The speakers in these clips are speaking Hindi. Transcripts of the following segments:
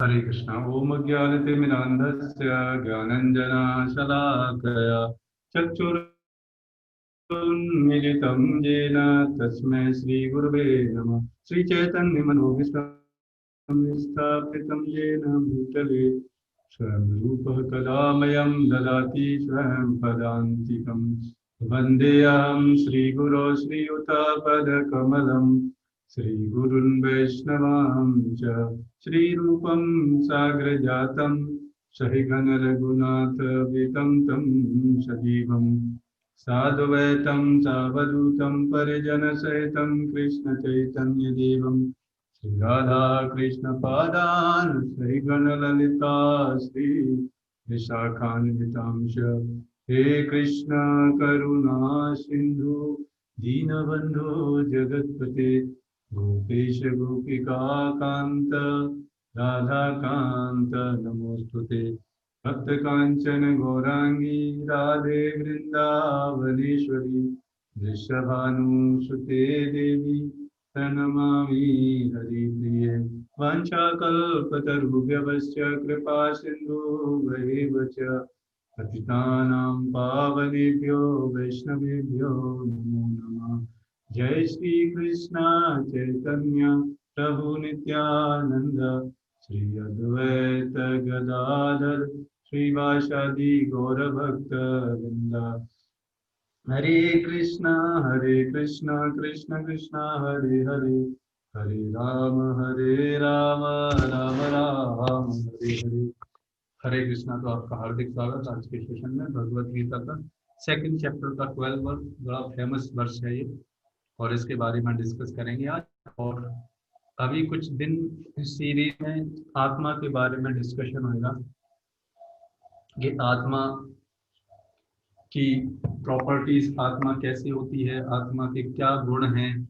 हरे कृष्ण। ओम ज्ञानतिमिरान्धस्य ज्ञानञ्जनशलाकया चक्षुरुन्मिलितं येन तस्मै श्रीगुरवे नमः। श्रीचैतन्यमनोभीष्टं स्थापितं येन भूतले स्वयं रूपः कदा मह्यं ददाति स्वयं पदान्तिकम्। वन्देऽहं श्रीगुरो श्रीयुतपदकमलं श्रीगुरुन् वैष्णवांश्च श्रीरूपं साग्रजातं सहिगणरघुनाथवितं तं सजीवम् साद्वैतं सावधूतं परिजनसहितं कृष्णचैतन्यदेवं श्रीराधा कृष्णपादान् श्रीगणललिता श्री विशाखान्वितांश। हे कृष्ण करुणा सिंधु दीनबंधु जगत्पते गोपेश गोपिका कांत राधा कांत नमोस्तुते। भक्त कांचन गौरांगी राधे वृंदावनेश्वरी वृषभानुसुते देवी प्रणमामि हरिप्रिये। वाञ्छाकल्पतरुभ्यश्च कृपा सिन्धुभ्यैव च पतितानां पावनेभ्यो वैष्णवेभ्यो नमो नमः। जय श्री कृष्ण चैतन्य प्रभु नित्यानंद श्री अद्वैत गदाधर श्रीवासादि गौरभक्त वृंद। हरे कृष्णा कृष्ण कृष्ण हरे हरे हरे राम राम राम हरे हरे। हरे कृष्णा। तो आपका हार्दिक स्वागत आज के सेशन में भगवत गीता का सेकंड चैप्टर का 12 वर्ष, बड़ा फेमस वर्ष है ये, और इसके बारे में डिस्कस करेंगे आज। और अभी कुछ दिन इस सीरीज में आत्मा के बारे में डिस्कशन होगा कि आत्मा की प्रॉपर्टीज, आत्मा कैसी होती है, आत्मा के क्या गुण हैं।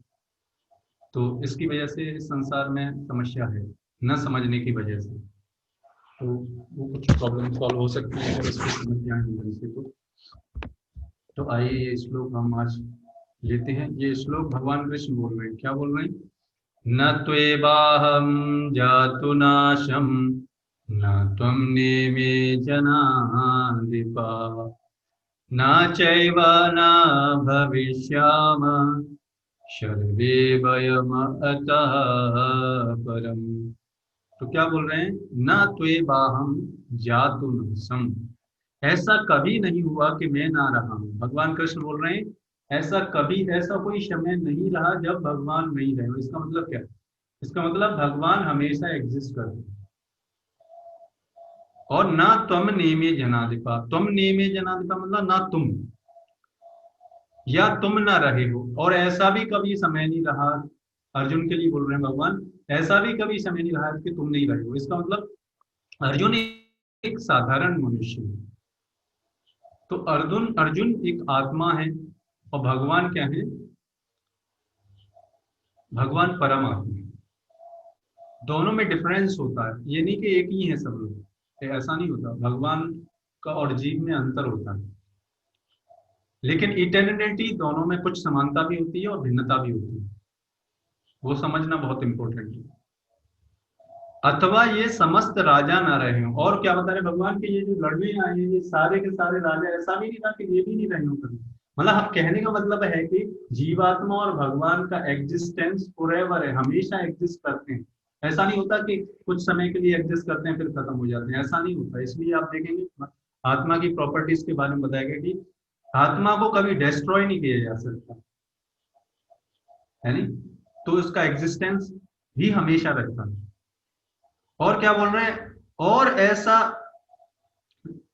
तो इसकी वजह से इस संसार में समस्या है, न समझने की वजह से। तो वो कुछ प्रॉब्लम सॉल्व हो सकती है अगर इसको समझ जाए ढंग से। तो आइए ये श्लोक हम आज लेते हैं। ये श्लोक भगवान कृष्ण बोल रहे हैं। क्या बोल रहे हैं? न त्वेवाहं जातु नाशं न त्वं नेमे जनाधिपा न चैव न भविष्यामः सर्वे वयमतः परम्। तो क्या बोल रहे हैं? न त्वेवाहं जातु नाशम, ऐसा कभी नहीं हुआ कि मैं ना रहा हूं। भगवान कृष्ण बोल रहे हैं ऐसा कभी, ऐसा कोई समय नहीं रहा जब भगवान नहीं रहे। इसका मतलब क्या? इसका मतलब भगवान हमेशा एग्जिस्ट करते हैं। और ना त्वम नेमे जनाधिपा, त्वम नेमे जनाधिपा मतलब ना तुम, या तुम ना रहे हो। और ऐसा भी कभी समय नहीं रहा, अर्जुन के लिए बोल रहे हैं भगवान, ऐसा भी कभी समय नहीं रहा कि तुम नहीं रहे हो। इसका मतलब अर्जुन एक साधारण मनुष्य है। तो अर्जुन अर्जुन एक आत्मा है और भगवान क्या है? भगवान परमात्मा है। दोनों में डिफरेंस होता है, ये नहीं कि एक ही है सब लोग, ऐसा नहीं होता। भगवान का और जीव में अंतर होता है, लेकिन इटर्निटी दोनों में कुछ समानता भी होती है और भिन्नता भी होती है। वो समझना बहुत इंपॉर्टेंट है। अथवा ये समस्त राजा ना रहे हो। और क्या बता रहे भगवान के? ये जो लड़ने आए हैं ये सारे के सारे राजा, ऐसा भी नहीं था कि ये भी नहीं रहे हो कभी। मतलब हम कहने का मतलब है कि जीवात्मा और भगवान का एग्जिस्टेंस फॉरएवर है, हमेशा एग्जिस्ट करते हैं। ऐसा नहीं होता कि कुछ समय के लिए एग्जिस्ट करते हैं फिर खत्म हो जाते हैं, ऐसा नहीं होता। इसलिए आप देखेंगे आत्मा की प्रॉपर्टीज के बारे में बताया गया कि आत्मा को कभी डिस्ट्रॉय नहीं किया जा सकता, है नहीं। तो उसका एग्जिस्टेंस भी हमेशा रहता है। और क्या बोल रहे हैं? और ऐसा,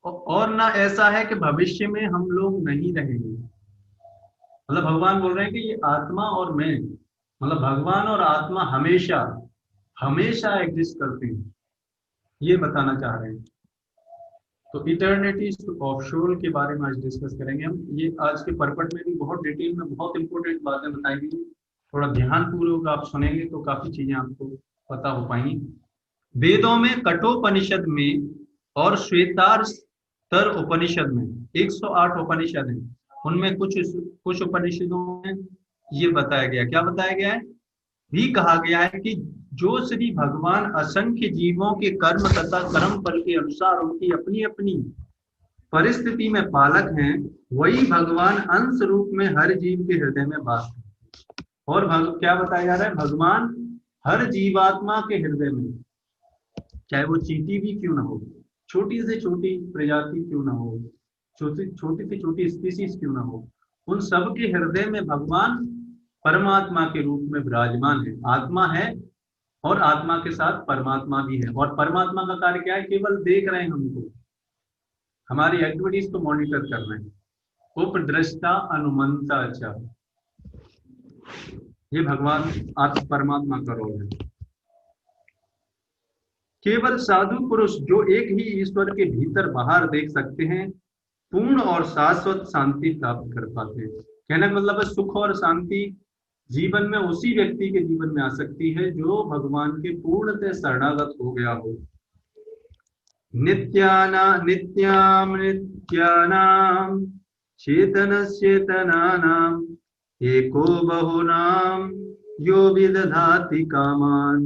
और ना ऐसा है कि भविष्य में हम लोग नहीं रहेंगे। मतलब भगवान बोल रहे हैं कि ये आत्मा और मैं, मतलब भगवान और आत्मा हमेशा हमेशा एग्जिस्ट करते हैं, ये बताना चाह रहे हैं। तो इटर्निटी ऑफ सोल के बारे में आज डिस्कस करेंगे हम। ये आज के परपट में भी बहुत डिटेल में बहुत इंपॉर्टेंट बातें बताई गई। थोड़ा ध्यान पूर्वक आप सुनेंगे तो काफी चीजें आपको पता हो पाएंगी। वेदों में, कठोपनिषद में और श्वेतार उपनिषद में 108 उपनिषद हैं। उनमें कुछ उपनिषदों में ये बताया गया, क्या बताया गया है? भी कहा गया है कि जो श्री भगवान असंख्य जीवों के कर्म तथा कर्म फल के अनुसार उनकी अपनी अपनी परिस्थिति में पालक हैं, वही भगवान अंश रूप में हर जीव के हृदय में वास करते हैं। और क्या बताया जा रहा है, भगवान हर जीवात्मा के हृदय में, चाहे वो चींटी भी क्यों ना हो, छोटी से छोटी प्रजाति क्यों ना हो, छोटी से छोटी स्पीसीज क्यों ना हो, उन सब के हृदय में भगवान परमात्मा के रूप में विराजमान है। आत्मा है और आत्मा के साथ परमात्मा भी है। और परमात्मा का कार्य क्या है, केवल देख रहे हैं हमको, हमारी एक्टिविटीज को मॉनिटर कर रहे हैं। उपद्रष्टा अनुमंता, अच्छा ये भगवान परमात्मा का रोल है। केवल साधु पुरुष जो एक ही ईश्वर के भीतर बाहर देख सकते हैं, पूर्ण और शाश्वत शांति प्राप्त कर पाते हैं। कहने का मतलब है सुख और शांति जीवन में उसी व्यक्ति के जीवन में आ सकती है जो भगवान के पूर्णतः शरणागत हो गया हो। नित्यानाम चेतनानाम एको बहुनाम यो विदधाति कामान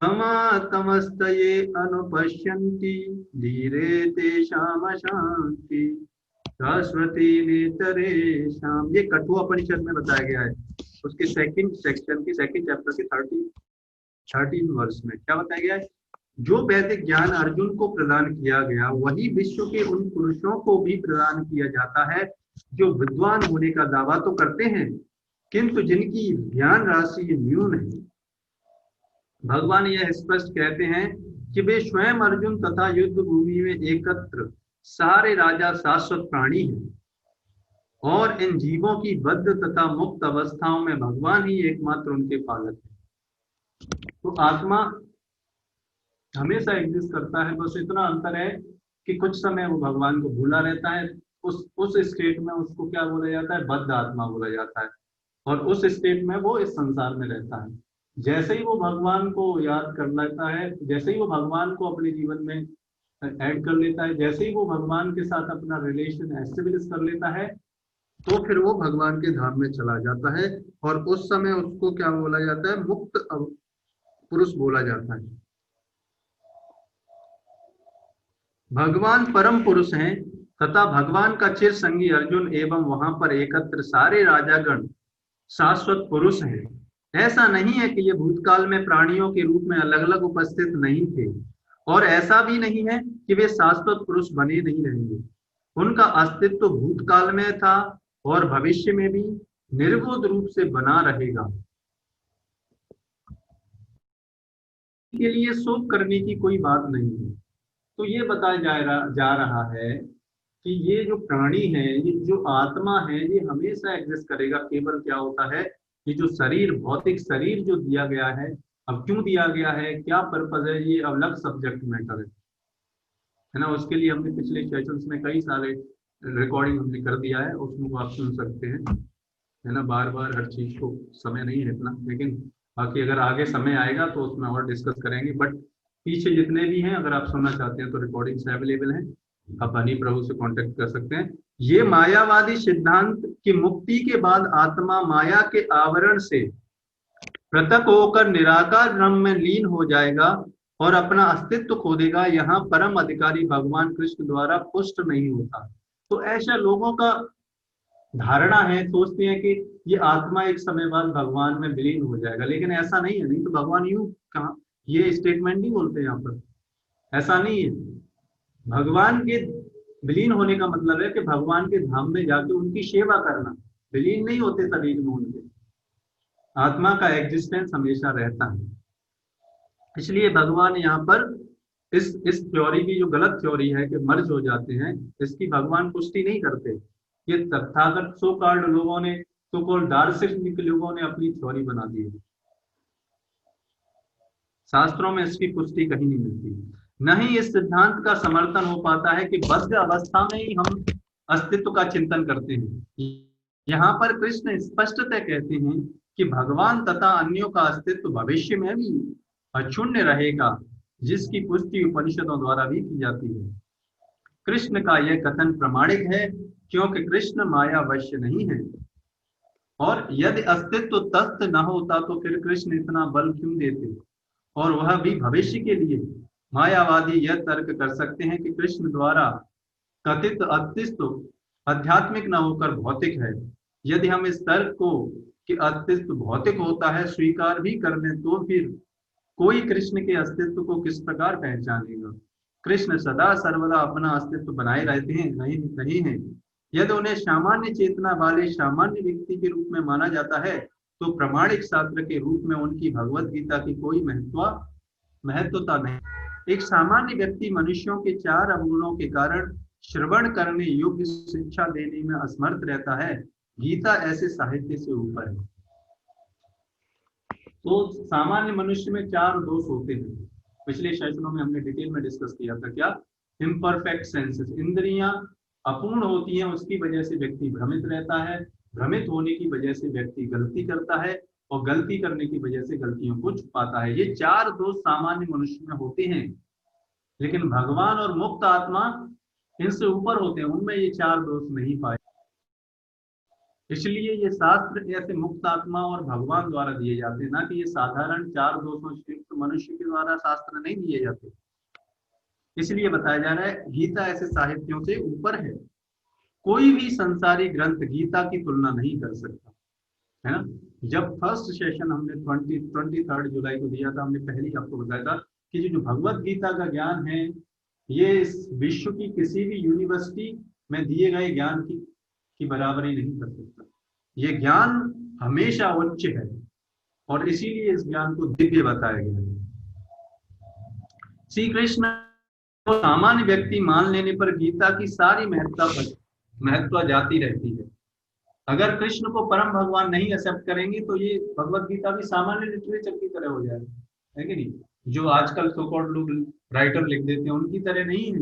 तमस्तये अनुपश्यन्ति धीरे तेषाम शांति शाश्वती नेतरेषाम। ये कठोपनिषद में बताया गया है, उसके सेकंड सेक्शन की सेकंड चैप्टर के 13 वर्ष में क्या बताया गया है, जो वैदिक ज्ञान अर्जुन को प्रदान किया गया वही विश्व के उन पुरुषों को भी प्रदान किया जाता है जो विद्वान होने का दावा तो करते हैं किंतु जिनकी ज्ञान राशि न्यून है। भगवान यह स्पष्ट कहते हैं कि वे स्वयं अर्जुन तथा युद्ध भूमि में एकत्र सारे राजा शाश्वत प्राणी हैं और इन जीवों की बद्ध तथा मुक्त अवस्थाओं में भगवान ही एकमात्र उनके पालक है। तो आत्मा हमेशा एग्जिस्ट करता है, बस इतना अंतर है कि कुछ समय वो भगवान को भूला रहता है। उस स्टेट में उसको क्या बोला जाता है, बद्ध आत्मा बोला जाता है, और उस स्टेट में वो इस संसार में रहता है। जैसे ही वो भगवान को याद कर लेता है, जैसे ही वो भगवान को अपने जीवन में ऐड कर लेता है, जैसे ही वो भगवान के साथ अपना रिलेशन एस्टेब्लिश कर लेता है, तो फिर वो भगवान के धाम में चला जाता है और उस समय उसको क्या बोला जाता है, मुक्त पुरुष बोला जाता है। भगवान परम पुरुष हैं तथा भगवान का चिर संगी अर्जुन एवं वहां पर एकत्र सारे राजागण शाश्वत पुरुष हैं। ऐसा नहीं है कि ये भूतकाल में प्राणियों के रूप में अलग अलग उपस्थित नहीं थे, और ऐसा भी नहीं है कि वे शाश्वत पुरुष बने नहीं रहेंगे। उनका अस्तित्व भूतकाल में था और भविष्य में भी निर्विरोध रूप से बना रहेगा। के लिए शोक करने की कोई बात नहीं है। तो ये बताया जा रहा है कि ये जो प्राणी है, ये जो आत्मा है, ये हमेशा एग्जिस्ट करेगा। केवल क्या होता है, ये जो शरीर, भौतिक शरीर जो दिया गया है, अब क्यों दिया गया है, क्या पर्पज है, ये अलग सब्जेक्ट मैटर है ना। उसके लिए हमने पिछले सेशंस में कई सारे रिकॉर्डिंग हमने कर दिया है, उसमें आप सुन सकते हैं, है ना। बार बार हर चीज को समय नहीं है इतना, लेकिन बाकी अगर आगे समय आएगा तो उसमें और डिस्कस करेंगे। बट पीछे जितने भी हैं, अगर आप सुनना चाहते हैं तो रिकॉर्डिंग्स अवेलेबल हैं, आप हनी प्रभु से कांटेक्ट कर सकते हैं। ये मायावादी सिद्धांत की मुक्ति के बाद आत्मा माया के आवरण से पृथक होकर निराकार ब्रह्म में लीन हो जाएगा और अपना अस्तित्व खो देगा। यहाँ परम अधिकारी भगवान कृष्ण द्वारा पुष्ट नहीं होता। तो ऐसा लोगों का धारणा है, सोचते हैं कि ये आत्मा एक समय बाद भगवान में विलीन हो जाएगा, लेकिन ऐसा नहीं है। नहीं तो भगवान यूं कहा, ये स्टेटमेंट नहीं बोलते यहाँ पर, ऐसा नहीं है। भगवान के विलीन होने का मतलब है कि भगवान के धाम में जाके उनकी सेवा करना। विलीन नहीं होते शरीर में उनके, आत्मा का एग्जिस्टेंस हमेशा रहता है। इसलिए भगवान यहाँ पर इस थ्योरी की, जो गलत थ्योरी है कि मर्ज हो जाते हैं, इसकी भगवान पुष्टि नहीं करते। ये तथागत सो कॉल्ड लोगों ने, सो कॉल्ड दार्शनिक लोगों ने अपनी थ्योरी बना दी है। शास्त्रों में इसकी पुष्टि कहीं नहीं मिलती। नहीं इस सिद्धांत का समर्थन हो पाता है कि बद्ध अवस्था में ही हम अस्तित्व का चिंतन करते हैं। यहाँ पर कृष्ण स्पष्टतः कहते हैं कि भगवान तथा अन्यों का अस्तित्व भविष्य में भी अक्षुण्य रहेगा, जिसकी पुष्टि उपनिषदों द्वारा भी की जाती है। कृष्ण का यह कथन प्रामाणिक है क्योंकि कृष्ण माया वश्य नहीं है, और यदि अस्तित्व तत्व न होता तो फिर कृष्ण इतना बल क्यों देते। और वह भी भविष्य के लिए। मायावादी यह तर्क कर सकते हैं कि कृष्ण द्वारा कथित अस्तित्व आध्यात्मिक न होकर भौतिक है। यदि हम इस तर्क को कि अस्तित्व भौतिक होता है स्वीकार भी कर लें, तो फिर कोई कृष्ण के अस्तित्व को किस प्रकार पहचानेगा? कृष्ण सदा सर्वदा अपना अस्तित्व बनाए रहते हैं, नहीं नहीं है। यदि उन्हें सामान्य चेतना वाले सामान्य व्यक्ति के रूप में माना जाता है, तो प्रामाणिक शास्त्र के रूप में उनकी भगवत गीता की कोई महत्वता नहीं। एक सामान्य व्यक्ति मनुष्यों के 4 अवगुणों के कारण श्रवण करने योग्य शिक्षा देने में असमर्थ रहता है। गीता ऐसे साहित्य से ऊपर है। तो सामान्य मनुष्य में 4 दोष होते हैं। पिछले सेशनों में हमने डिटेल में डिस्कस किया था। क्या? इम्परफेक्ट सेंसेस, इंद्रियां अपूर्ण होती हैं, उसकी वजह से व्यक्ति भ्रमित रहता है। भ्रमित होने की वजह से व्यक्ति गलती करता है, और गलती करने की वजह से गलतियों को छुपाता है। ये 4 दोष सामान्य मनुष्य में होते हैं, लेकिन भगवान और मुक्त आत्मा इनसे ऊपर होते हैं, उनमें ये 4 दोष नहीं पाए। इसलिए ये शास्त्र ऐसे मुक्त आत्मा और भगवान द्वारा दिए जाते हैं, ना कि ये साधारण 4 दोषों से युक्त मनुष्य के द्वारा शास्त्र नहीं दिए जाते। इसलिए बताया जा रहा है गीता ऐसे साहित्यों से ऊपर है। कोई भी संसारी ग्रंथ गीता की तुलना नहीं कर सकता, है ना। जब फर्स्ट सेशन हमने 23 जुलाई को दिया था, हमने पहले ही आपको बताया था कि जो भगवत गीता का ज्ञान है, ये इस विश्व की किसी भी यूनिवर्सिटी में दिए गए ज्ञान की बराबरी नहीं कर सकता। ये ज्ञान हमेशा उच्च है, और इसीलिए इस ज्ञान को दिव्य बताया गया है। श्री कृष्ण को सामान्य व्यक्ति मान लेने पर गीता की सारी महत्ता जाती रहती है। अगर कृष्ण को परम भगवान नहीं एक्सेप्ट करेंगे, तो ये भगवत गीता भी सामान्य लिटरेचर की तरह हो जाएगा, है कि नहीं। जो आजकल सो कॉल्ड लोग राइटर लिख देते हैं, उनकी तरह नहीं है।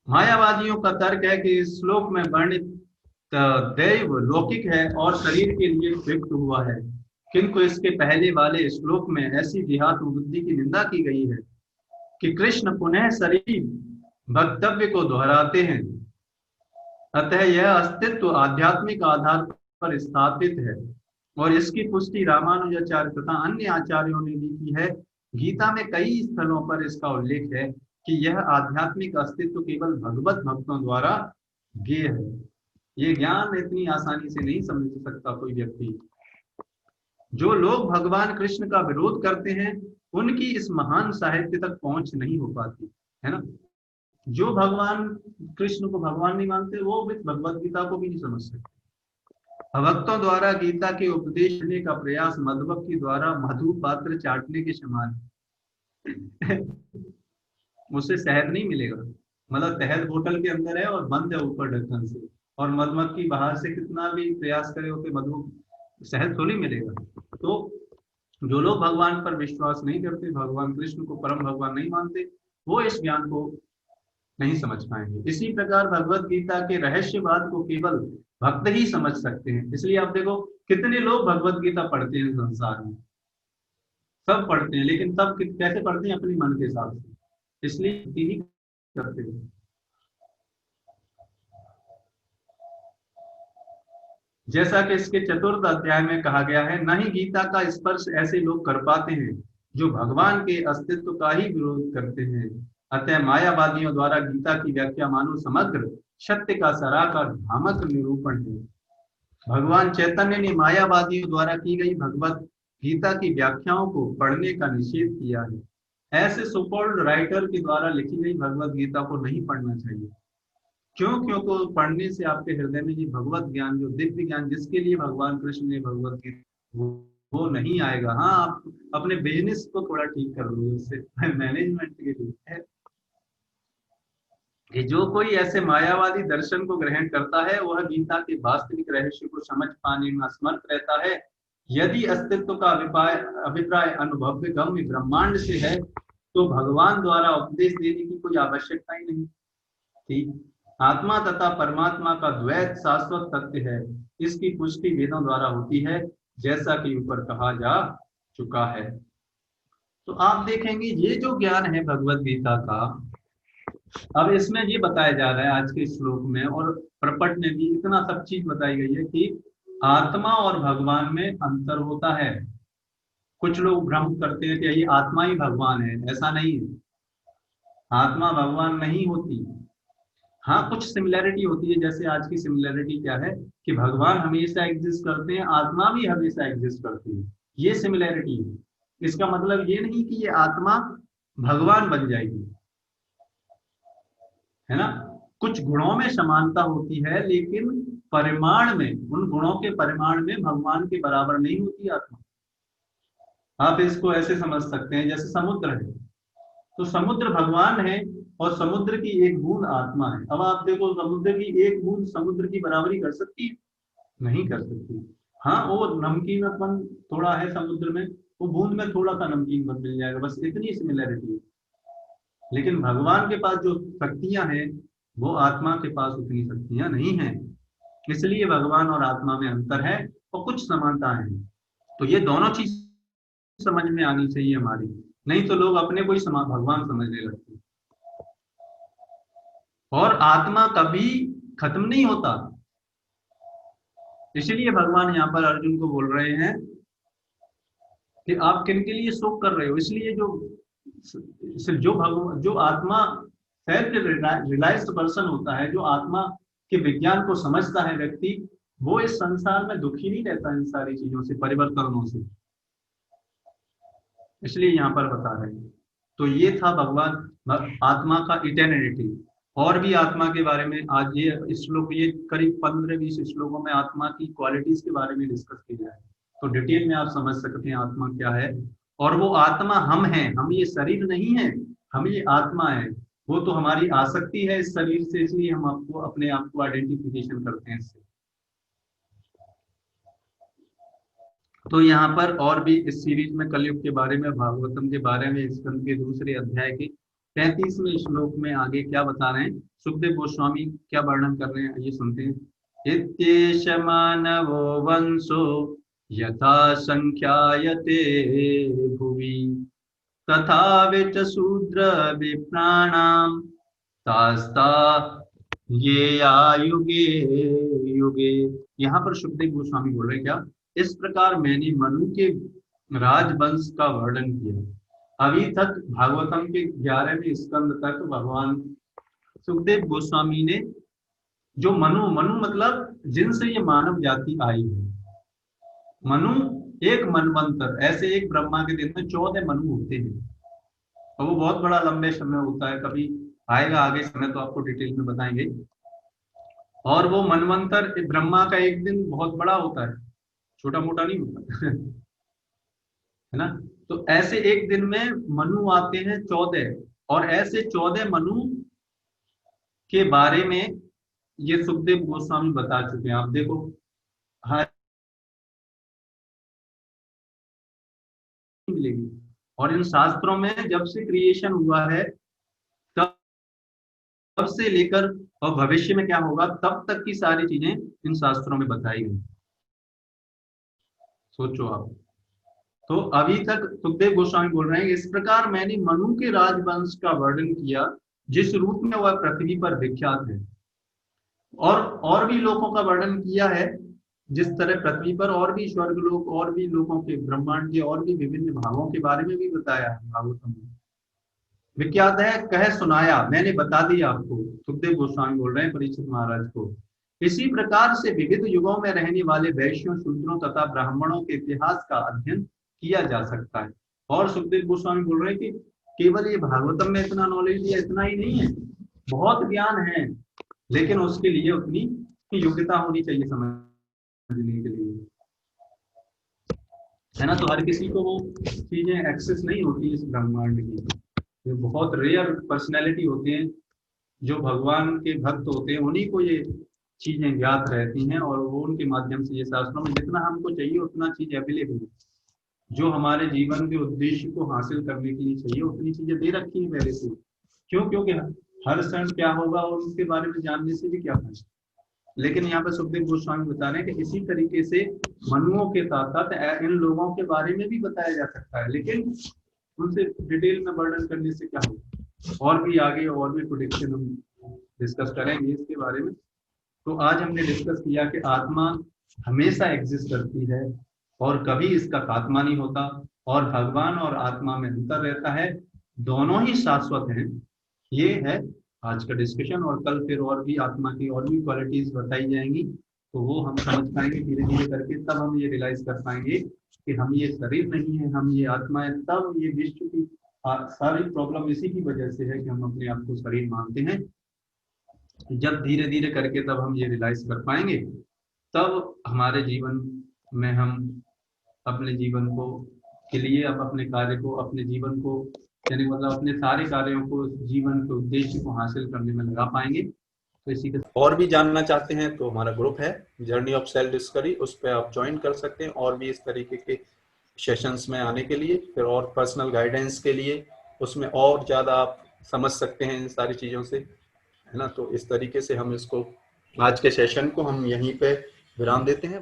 मायावादियों का तर्क है कि इस श्लोक में वर्णित दैव लौकिक है और शरीर के लिए प्रयुक्त हुआ है, किंतु इसके पहले वाले श्लोक में ऐसी देहात्म बुद्धि की निंदा की गई है कि कृष्ण पुनः शरीर वक्तव्य को दोहराते हैं। अतः यह अस्तित्व आध्यात्मिक आधार पर स्थापित है, और इसकी पुष्टि रामानुजाचार्य तथा अन्य आचार्यों ने भी की है। गीता में कई स्थलों पर इसका उल्लेख है कि यह आध्यात्मिक अस्तित्व केवल भगवत भक्तों द्वारा ज्ञेय है। ये ज्ञान इतनी आसानी से नहीं समझ सकता कोई व्यक्ति। जो लोग भगवान कृष्ण का विरोध करते हैं, उनकी इस महान साहित्य तक पहुंच नहीं हो पाती, है ना। जो भगवान कृष्ण को भगवान नहीं मानते, वो भगवत गीता को भी नहीं समझ सकते। भक्तों द्वारा गीता के उपदेश देने का प्रयास मधुवक के द्वारा मधु पात्र चाटने के समान है। उससे शहद नहीं मिलेगा, मतलब शहद बोतल के अंदर है और बंद है ऊपर ढक्कन से, और मधुमक्खी बाहर से कितना भी प्रयास करे उसे मधु शहद थोड़ी मिलेगा। तो जो लोग भगवान पर विश्वास नहीं करते, भगवान कृष्ण को परम भगवान नहीं मानते, वो इस ज्ञान को नहीं समझ पाएंगे। इसी प्रकार भगवत गीता के रहस्यवाद को केवल भक्त ही समझ सकते हैं। इसलिए आप देखो कितने लोग भगवत गीता पढ़ते हैं संसार में, सब पढ़ते हैं, लेकिन सब कैसे पढ़ते हैं? अपने मन के हिसाब से, इसलिए ही करते हैं। जैसा कि इसके 4th अध्याय में कहा गया है, न ही गीता का स्पर्श ऐसे लोग कर पाते हैं जो भगवान के अस्तित्व का ही विरोध करते हैं। अतः मायावादियों द्वारा गीता की व्याख्या मानो समग्र सत्य का सराकर भ्रामक निरूपण है। भगवान चैतन्य ने मायावादियों द्वारा की गई भगवत गीता की व्याख्याओं को पढ़ने का निषेध किया है। ऐसे सुपॉल्ड राइटर के द्वारा लिखी गई भगवत गीता को नहीं पढ़ना चाहिए। क्योंकि पढ़ने से आपके हृदय में ये भगवत ज्ञान, जो दिव्य ज्ञान जिसके लिए भगवान कृष्ण ने भगवत गीता, वो नहीं आएगा। हाँ, आप अपने बिजनेस को थोड़ा ठीक कर लो, उससे मैनेजमेंट के लिए है कि जो कोई ऐसे मायावादी दर्शन को ग्रहण करता है, वह गीता के वास्तविक रहस्य को समझ पाने में असमर्थ रहता है। यदि अस्तित्व का अभिप्राय अनुभव्य गम्य ब्रह्मांड से है, तो भगवान द्वारा उपदेश देने की कोई आवश्यकता ही नहीं। ठीक, आत्मा तथा परमात्मा का द्वैत शाश्वत सत्य है। इसकी पुष्टि वेदों द्वारा होती है, जैसा कि ऊपर कहा जा चुका है। तो आप देखेंगे ये जो ज्ञान है भगवत गीता का, अब इसमें ये बताया जा रहा है आज के श्लोक में, और प्रपट में भी इतना सब चीज बताई गई है कि आत्मा और भगवान में अंतर होता है। कुछ लोग भ्रम करते हैं कि ये आत्मा ही भगवान है, ऐसा नहीं है। आत्मा भगवान नहीं होती। हाँ, कुछ सिमिलैरिटी होती है, जैसे आज की सिमिलैरिटी क्या है कि भगवान हमेशा एग्जिस्ट करते हैं, आत्मा भी हमेशा एग्जिस्ट करती है, ये सिमिलैरिटी है। इसका मतलब ये नहीं कि ये आत्मा भगवान बन जाएगी, है ना। कुछ गुणों में समानता होती है, लेकिन परिमाण में, उन गुणों के परिमाण में भगवान के बराबर नहीं होती आत्मा। आप इसको ऐसे समझ सकते हैं, जैसे समुद्र है, तो समुद्र भगवान है और समुद्र की एक बूंद आत्मा है। अब आप देखो, समुद्र की एक बूंद समुद्र की बराबरी कर सकती है? नहीं कर सकती। हाँ, वो नमकीनपन थोड़ा है समुद्र में, वो बूंद में थोड़ा सा नमकीनपन मिल जाएगा, बस इतनी सिमिलैरिटी है। लेकिन भगवान के पास जो शक्तियां हैं, वो आत्मा के पास उतनी शक्तियां नहीं है। इसलिए भगवान और आत्मा में अंतर है और कुछ समानता है। तो ये दोनों चीज समझ में आनी चाहिए हमारी, नहीं तो लोग अपने को ही भगवान समझने लगते हैं। और आत्मा कभी खत्म नहीं होता, इसलिए भगवान यहाँ पर अर्जुन को बोल रहे हैं कि आप किन के लिए शोक कर रहे हो। इसलिए जो आत्मा सेल्फ रियलाइज्ड पर्सन होता है, जो आत्मा के विज्ञान को समझता है व्यक्ति, वो इस संसार में दुखी नहीं रहता इन सारी चीजों से, परिवर्तनों से। इसलिए यहाँ पर बता रहे हैं। तो ये था भगवान आत्मा का इटर्निटी। और भी आत्मा के बारे में आज ये श्लोक, ये करीब 15-20 श्लोकों में आत्मा की क्वालिटीज के बारे में डिस्कस किया है, तो डिटेल में आप समझ सकते हैं आत्मा क्या है। और वो आत्मा हम हैं, हम ये शरीर नहीं है, हम ये आत्मा है। वो तो हमारी आसक्ति है इस शरीर से, इसलिए हम आपको अपने आप को आइडेंटिफिकेशन करते हैं इससे। तो यहाँ पर और भी इस सीरीज में कलयुग के बारे में, भागवतम के बारे में, स्कंद के दूसरे अध्याय के 35वें श्लोक में आगे क्या बता रहे हैं सुखदेव गोस्वामी, क्या वर्णन कर रहे हैं, ये सुनते हैं। इत्येष मानवो वंशो यथा संख्यायते भुवि तथा विच शूद्र विप्राणाम तास्ता ये युगे युगे। यहाँ पर सुखदेव गोस्वामी बोल रहे हैं क्या, इस प्रकार मैंने मनु के राजवंश का वर्णन किया। अभी तक भागवतम के 11वें स्कंद तक भगवान सुखदेव गोस्वामी ने जो मनु मनु मतलब जिनसे ये मानव जाति आई है, मनु एक मनवंतर, ऐसे एक ब्रह्मा के दिन में 14 मनु होते हैं, और वो बहुत बड़ा लंबे समय होता है, कभी आएगा आगे समय तो आपको डिटेल में बताएंगे। और वो मनवंतर ब्रह्मा का एक दिन बहुत बड़ा होता है, छोटा मोटा नहीं होता है ना। तो ऐसे एक दिन में मनु आते हैं 14, और ऐसे 14 मनु के बारे में ये सुखदेव गोस्वामी बता चुके हैं। आप देखो, हर मिलेगी, और इन शास्त्रों में जब से क्रिएशन हुआ है तब से लेकर और भविष्य में क्या होगा तब तक की सारी चीजें इन शास्त्रों में बताई गई। सोचो आप। तो अभी तक सुखदेव गोस्वामी बोल रहे हैं, इस प्रकार मैंने मनु के राजवंश का वर्णन किया जिस रूप में वह पृथ्वी पर विख्यात है। और भी लोगों का वर्णन किया है, जिस तरह पृथ्वी पर और भी स्वर्ग लोक, और भी लोगों के, ब्रह्मांड के और भी विभिन्न भागों के बारे में भी बताया है भागवतम में। विख्यात है, कह सुनाया, मैंने बता दिया आपको। सुखदेव गोस्वामी बोल रहे हैं परीक्षित महाराज को। इसी प्रकार से विविध युगों में रहने वाले वैश्यों, शूद्रों तथा ब्राह्मणों के इतिहास का अध्ययन किया जा सकता है। और सुखदेव गोस्वामी बोल रहे हैं कि केवल ये भागवतम में इतना नॉलेज दिया, इतना ही नहीं है, बहुत ज्ञान है, लेकिन उसके लिए उतनी योग्यता होनी चाहिए समझने के लिए, है ना। तो हर किसी को वो चीजें एक्सेस नहीं होती इस ब्रह्मांड की। ये बहुत रेयर पर्सनैलिटी होते हैं, जो भगवान के भक्त होते हैं, उन्हीं को ये चीजें ज्ञात रहती हैं, और वो उनके माध्यम से ये शास्त्रों में जितना हमको चाहिए उतना चीज अवेलेबल है, जो हमारे जीवन के उद्देश्य को हासिल करने के लिए चाहिए उतनी चीजें दे रखी है पहले से। क्यों? क्योंकि हर क्षण क्या होगा और उसके बारे में जानने से भी क्या फायदा। लेकिन यहाँ पर सुखदेव गोस्वामी बता रहे हैं कि इसी तरीके से मनुओं के साथ साथ इन लोगों के बारे में भी बताया जा सकता है, लेकिन उनसे डिटेल में वर्णन करने से क्या होगा। और भी आगे और भी प्रोडिक्शन हम डिस्कस करेंगे इसके बारे में। तो आज हमने डिस्कस किया कि आत्मा हमेशा एग्जिस्ट करती है और कभी इसका खात्मा नहीं होता। और भगवान और आत्मा में अंतर रहता है, दोनों ही शाश्वत हैं। ये है आज का डिस्कशन। और कल फिर और भी आत्मा की और भी क्वालिटीज बताई जाएंगी, तो वो हम समझ पाएंगे धीरे धीरे करके। तब हम ये रियलाइज कर पाएंगे कि हम ये शरीर नहीं है, हम ये आत्मा है। तब ये विश्व की सारी प्रॉब्लम इसी की वजह से है कि हम अपने आप को शरीर मानते हैं। जब धीरे धीरे करके तब हम ये रियलाइज कर पाएंगे, तब हमारे जीवन में हम अपने जीवन को के लिए, अब अपने कार्य को, अपने जीवन को, यानी मतलब अपने सारे कार्यों को, जीवन के उद्देश्य को हासिल करने में लगा पाएंगे। तो इसी के और भी जानना चाहते हैं तो हमारा ग्रुप है जर्नी ऑफ सेल्फ डिस्कवरी, उस पर आप ज्वाइन कर सकते हैं और भी इस तरीके के सेशंस में आने के लिए, फिर और पर्सनल गाइडेंस के लिए उसमें और ज़्यादा आप समझ सकते हैं इन सारी चीज़ों से, है ना। तो इस तरीके से हम इसको, आज के सेशन को हम यहीं पे विराम देते हैं।